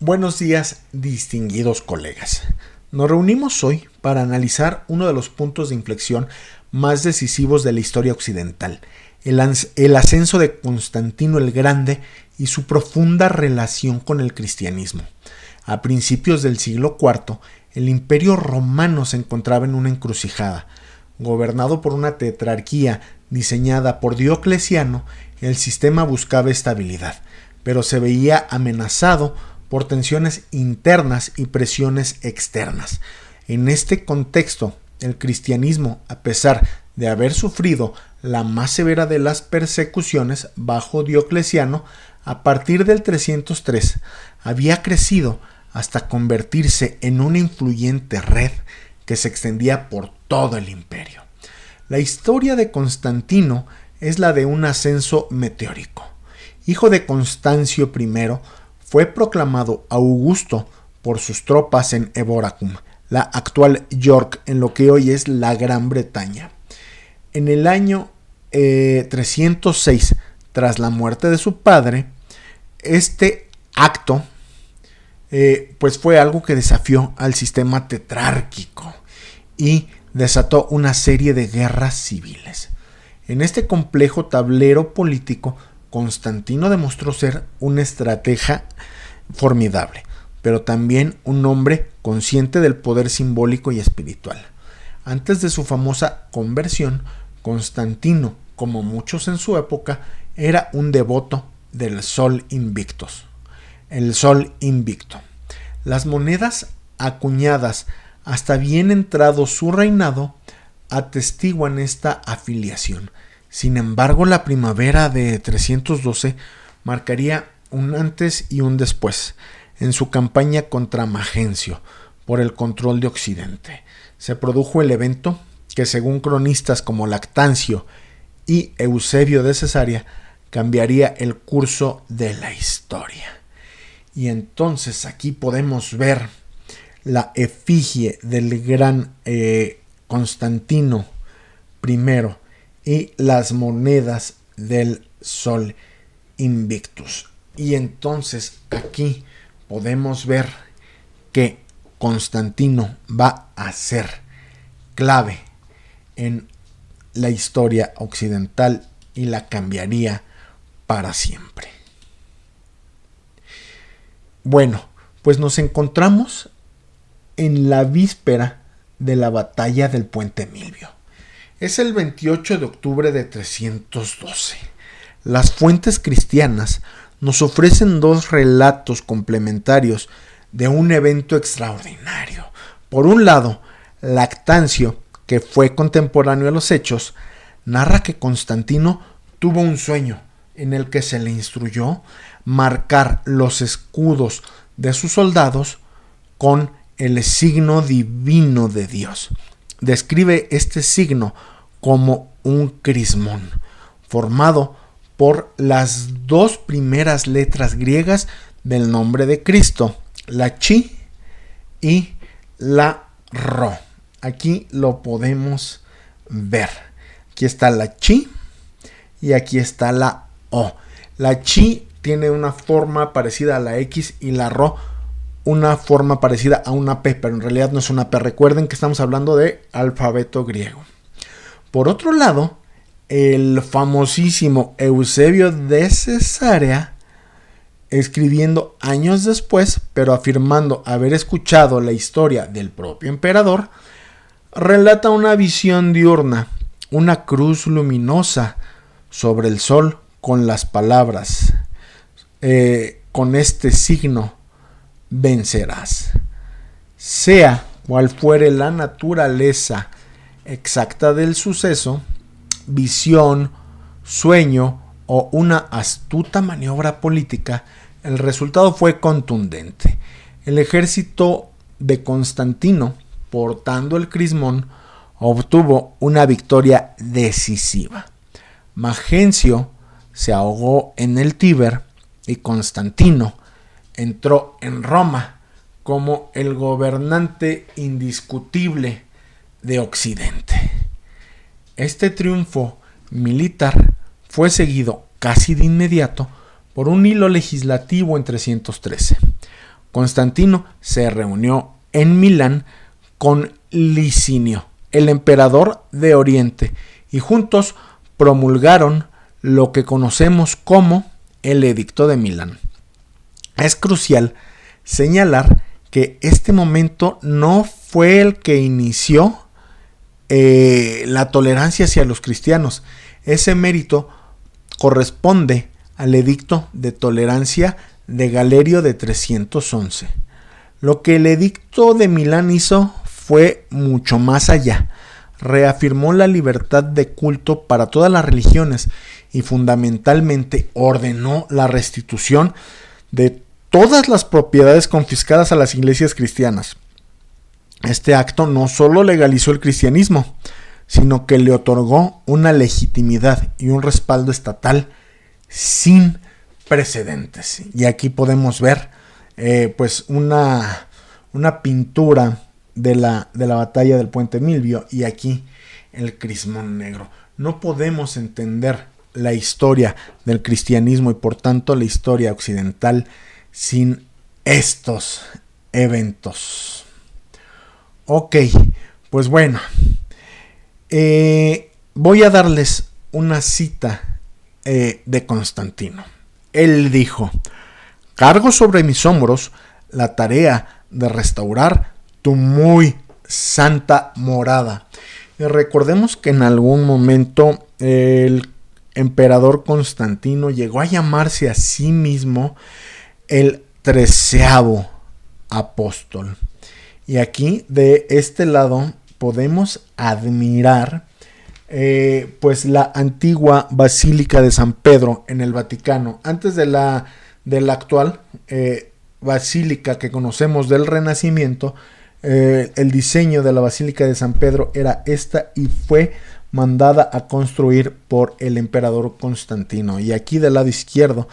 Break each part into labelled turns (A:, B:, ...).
A: Buenos días, distinguidos colegas. Nos reunimos hoy para analizar uno de los puntos de inflexión más decisivos de la historia occidental, el ascenso de Constantino el Grande y su profunda relación con el cristianismo. A principios del siglo IV, el Imperio Romano se encontraba en una encrucijada. Gobernado por una tetrarquía diseñada por Diocleciano, el sistema buscaba estabilidad, pero se veía amenazado por tensiones internas y presiones externas. En este contexto, el cristianismo, a pesar de haber sufrido la más severa de las persecuciones bajo Diocleciano, a partir del 303, había crecido hasta convertirse en una influyente red que se extendía por todo el imperio. La historia de Constantino es la de un ascenso meteórico. Hijo de Constancio I, fue proclamado Augusto por sus tropas en Eboracum, la actual York, en lo que hoy es la Gran Bretaña. En el año 306, tras la muerte de su padre, este acto pues fue algo que desafió al sistema tetrárquico y desató una serie de guerras civiles. En este complejo tablero político, Constantino demostró ser un estratega formidable, pero también un hombre consciente del poder simbólico y espiritual. Antes de su famosa conversión, Constantino, como muchos en su época, era un devoto del Sol Invictus. El Sol Invicto. Las monedas acuñadas hasta bien entrado su reinado atestiguan esta afiliación. Sin embargo, la primavera de 312 marcaría un antes y un después en su campaña contra Magencio por el control de Occidente. Se produjo el evento que, según cronistas como Lactancio y Eusebio de Cesarea, cambiaría el curso de la historia. Y entonces aquí podemos ver la efigie del gran Constantino I y las monedas del Sol Invictus. Y entonces aquí podemos ver que Constantino va a ser clave en la historia occidental y la cambiaría para siempre. Bueno, pues nos encontramos en la víspera de la batalla del Puente Milvio. Es el 28 de octubre de 312. Las fuentes cristianas nos ofrecen dos relatos complementarios de un evento extraordinario. Por un lado, Lactancio, que fue contemporáneo a los hechos, narra que Constantino tuvo un sueño en el que se le instruyó marcar los escudos de sus soldados con el signo divino de Dios. Describe este signo como un crismón, formado por las dos primeras letras griegas del nombre de Cristo, la chi y la ro. Aquí lo podemos ver. Aquí está la chi y aquí está la o. La chi tiene una forma parecida a la X y la ro una forma parecida a una P, pero en realidad no es una P. Recuerden que estamos hablando de alfabeto griego. Por otro lado, el famosísimo Eusebio de Cesarea, escribiendo años después, pero afirmando haber escuchado la historia del propio emperador, relata una visión diurna, una cruz luminosa sobre el sol con las palabras, con este signo vencerás. Sea cual fuere la naturaleza exacta del suceso, visión, sueño o una astuta maniobra política, el resultado fue contundente. El ejército de Constantino, portando el crismón, obtuvo una victoria decisiva. Magencio se ahogó en el Tíber y Constantino entró en Roma como el gobernante indiscutible de Occidente. Este triunfo militar fue seguido casi de inmediato por un hilo legislativo en 313. Constantino se reunió en Milán con Licinio, el emperador de Oriente, y juntos promulgaron lo que conocemos como el Edicto de Milán. Es crucial señalar que este momento no fue el que inició la tolerancia hacia los cristianos. Ese mérito corresponde al Edicto de Tolerancia de Galerio de 311. Lo que el Edicto de Milán hizo fue mucho más allá. Reafirmó la libertad de culto para todas las religiones y fundamentalmente ordenó la restitución de todas las propiedades confiscadas a las iglesias cristianas. Este acto no solo legalizó el cristianismo, sino que le otorgó una legitimidad y un respaldo estatal sin precedentes. Y aquí podemos ver pues una pintura de la batalla del Puente Milvio, y aquí el crismón negro. No podemos entender la historia del cristianismo y por tanto la historia occidental sin estos eventos. Ok, pues bueno, voy a darles una cita de Constantino. Él dijo: cargo sobre mis hombros la tarea de restaurar tu muy santa morada. Y recordemos que en algún momento el emperador Constantino llegó a llamarse a sí mismo el 13º apóstol. Y aquí de este lado podemos admirar pues la antigua Basílica de San Pedro en el Vaticano. Antes de la actual basílica que conocemos del Renacimiento, el diseño de la Basílica de San Pedro era esta y fue mandada a construir por el emperador Constantino. Y aquí del lado izquierdo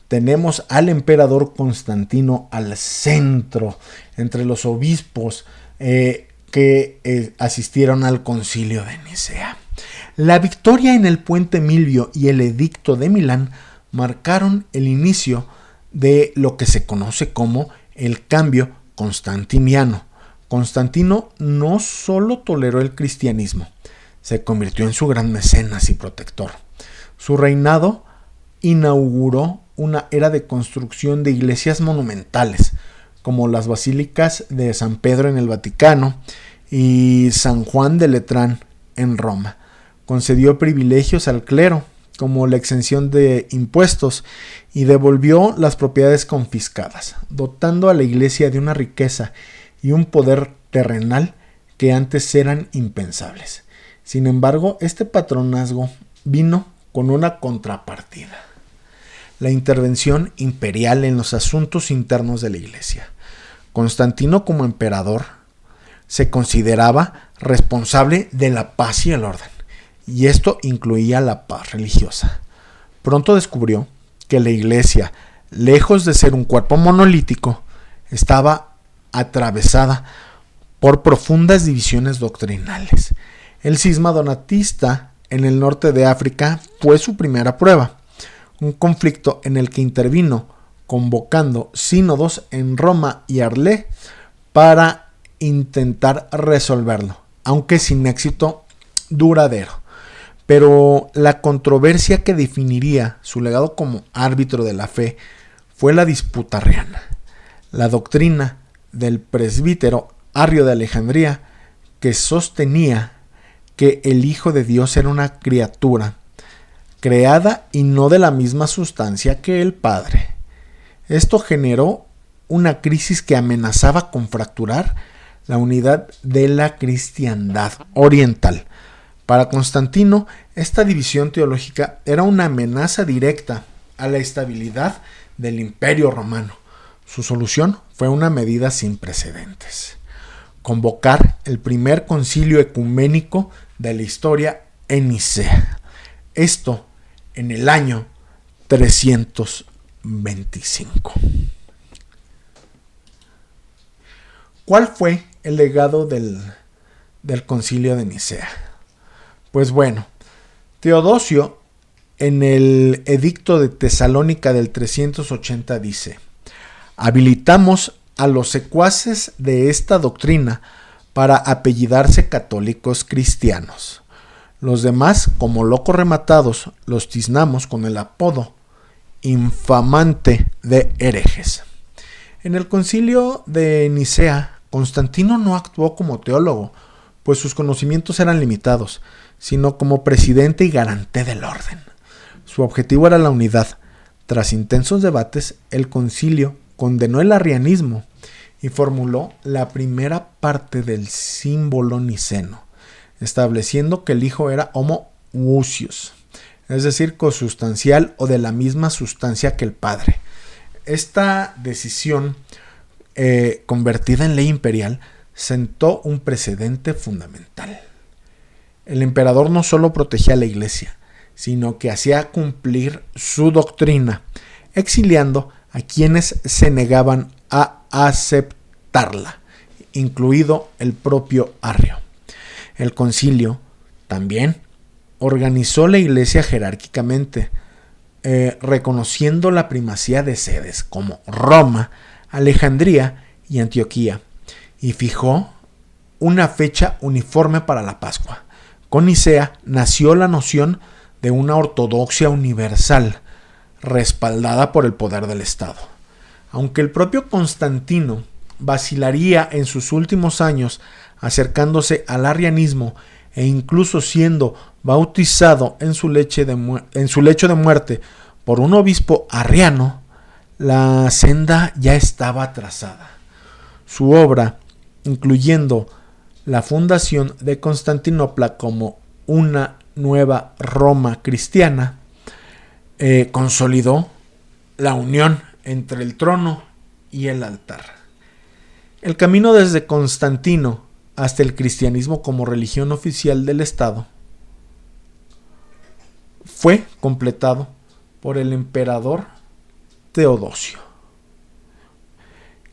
A: tenemos al emperador Constantino al centro, entre los obispos que asistieron al concilio de Nicea. La victoria en el Puente Milvio y el Edicto de Milán marcaron el inicio de lo que se conoce como el cambio constantiniano. Constantino no solo toleró el cristianismo, se convirtió en su gran mecenas y protector. Su reinado inauguró una era de construcción de iglesias monumentales, como las basílicas de San Pedro en el Vaticano y San Juan de Letrán en Roma. Concedió privilegios al clero, como la exención de impuestos, y devolvió las propiedades confiscadas, dotando a la iglesia de una riqueza y un poder terrenal que antes eran impensables. Sin embargo, este patronazgo vino con una contrapartida: la intervención imperial en los asuntos internos de la iglesia. Constantino, como emperador, se consideraba responsable de la paz y el orden, y esto incluía la paz religiosa. Pronto descubrió que la iglesia, lejos de ser un cuerpo monolítico, estaba atravesada por profundas divisiones doctrinales. El cisma donatista en el norte de África fue su primera prueba, un conflicto en el que intervino convocando sínodos en Roma y Arles para intentar resolverlo, aunque sin éxito duradero. Pero la controversia que definiría su legado como árbitro de la fe fue la disputa arriana, la doctrina del presbítero Arrio de Alejandría, que sostenía que el Hijo de Dios era una criatura creada y no de la misma sustancia que el Padre. Esto generó una crisis que amenazaba con fracturar la unidad de la cristiandad oriental. Para Constantino, esta división teológica era una amenaza directa a la estabilidad del Imperio Romano. Su solución fue una medida sin precedentes: convocar el primer concilio ecuménico de la historia en Nicea. Esto en el año 325. ¿Cuál fue el legado del concilio de Nicea? Pues bueno, Teodosio en el edicto de Tesalónica del 380 dice: habilitamos a los secuaces de esta doctrina para apellidarse católicos cristianos. Los demás, como locos rematados, los tiznamos con el apodo infamante de herejes. En el concilio de Nicea, Constantino no actuó como teólogo, pues sus conocimientos eran limitados, sino como presidente y garante del orden. Su objetivo era la unidad. Tras intensos debates, el concilio condenó el arrianismo y formuló la primera parte del símbolo niceno, estableciendo que el hijo era homoousios, es decir, consustancial o de la misma sustancia que el padre. Esta decisión, convertida en ley imperial, sentó un precedente fundamental. El emperador no solo protegía a la iglesia, sino que hacía cumplir su doctrina, exiliando a quienes se negaban a aceptarla, incluido el propio Arrio. El concilio también organizó la iglesia jerárquicamente, reconociendo la primacía de sedes como Roma, Alejandría y Antioquía, y fijó una fecha uniforme para la Pascua. Con Nicea nació la noción de una ortodoxia universal, respaldada por el poder del Estado. Aunque el propio Constantino vacilaría en sus últimos años, acercándose al arrianismo e incluso siendo bautizado en su lecho de muerte por un obispo arriano, la senda ya estaba trazada. Su obra, incluyendo la fundación de Constantinopla como una nueva Roma cristiana, consolidó la unión entre el trono y el altar. El camino desde Constantino hasta el cristianismo como religión oficial del Estado fue completado por el emperador Teodosio,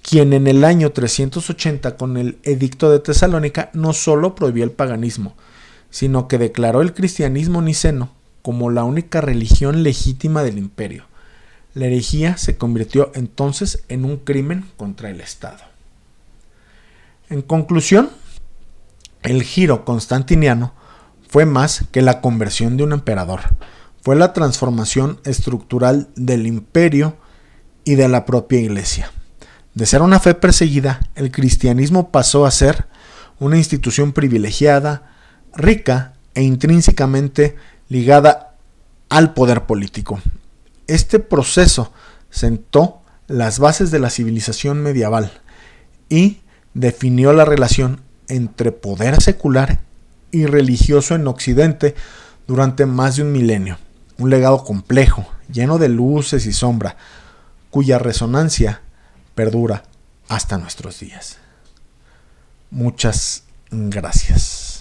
A: quien en el año 380, con el Edicto de Tesalónica, no solo prohibió el paganismo, sino que declaró el cristianismo niceno como la única religión legítima del imperio. La herejía se convirtió entonces en un crimen contra el Estado. En conclusión, el giro constantiniano fue más que la conversión de un emperador, fue la transformación estructural del imperio y de la propia iglesia. De ser una fe perseguida, el cristianismo pasó a ser una institución privilegiada, rica e intrínsecamente ligada al poder político. Este proceso sentó las bases de la civilización medieval y definió la relación entre poder secular y religioso en Occidente durante más de un milenio. Un legado complejo, lleno de luces y sombra, cuya resonancia perdura hasta nuestros días. Muchas gracias.